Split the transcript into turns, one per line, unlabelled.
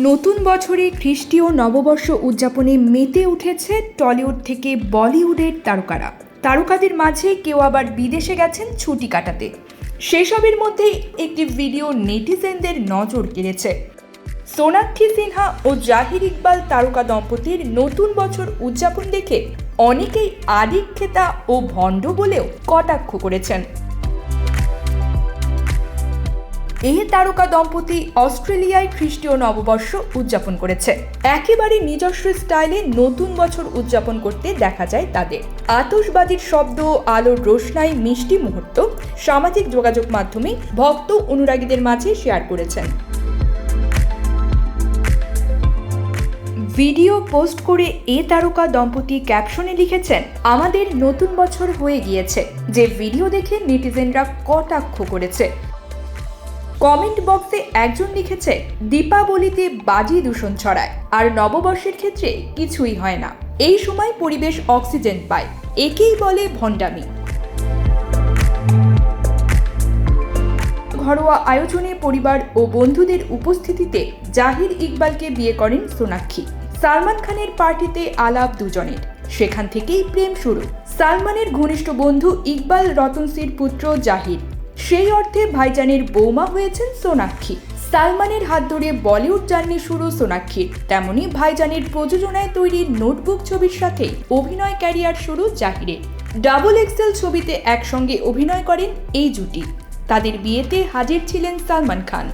নতুন বছরে খ্রিস্টীয় নববর্ষ উদযাপনে মেতে উঠেছে টলিউড থেকে বলিউডের তারকাদের মাঝে কেউ আবার বিদেশে গেছেন ছুটি কাটাতে। সেসবের মধ্যেই একটি ভিডিও নেটিজেনদের নজর কেড়েছে। সোনাক্ষী সিনহা ও জাহির ইকবাল তারকা দম্পতির নতুন বছর উদযাপন দেখে অনেকেই আদিক্ষেতা ও ভণ্ড বলেও কটাক্ষ করেছেন। এই তারকা দম্পতি অস্ট্রেলিয়ায় খ্রিস্টীয় নববর্ষ উদযাপন করেছে। একেবারে নিজস্ব স্টাইলে নতুন বছর উদযাপন করতে দেখা যায় তাদের। আতশবাজির শব্দ, আলোর রোশনাই, মিষ্টি মুহূর্ত সামাজিক যোগাযোগ মাধ্যমে ভক্ত অনুরাগীদের মাঝে শেয়ার করেছেন। ভিডিও পোস্ট করে এ তারকা দম্পতি ক্যাপশনে লিখেছেন, আমাদের নতুন বছর হয়ে গিয়েছে, যে ভিডিও দেখে নেটিজেনরা কটাক্ষ করেছে। কমেন্ট বক্সে একজন লিখেছে, দীপাবলিতে বাজি দূষণ ছড়ায়, আর নববর্ষের ক্ষেত্রে কিছুই হয় না। এই সময় পরিবেশ অক্সিজেন পায়, একেই বলে ভণ্ডামি। ঘরোয়া আয়োজনে পরিবার ও বন্ধুদের উপস্থিতিতে জাহির ইকবালকে বিয়ে করেন সোনাক্ষী। সালমান খানের পার্টিতে আলাপ দুজনের, সেখান থেকেই প্রেম শুরু। সালমানের ঘনিষ্ঠ বন্ধু ইকবাল রতনসির পুত্র জাহির, সেই অর্থে ভাইজানের বৌমা হয়েছেন সোনাক্ষী। সালমানের হাত ধরে বলিউড জার্নি শুরু সোনাক্ষীর, তেমনি ভাইজানের প্রযোজনায় তৈরি নোটবুক ছবির সাথে অভিনয় ক্যারিয়ার শুরু জাহিরের। XXL ছবিতে একসঙ্গে অভিনয় করেন এই জুটি। তাদের বিয়েতে হাজির ছিলেন সালমান খান।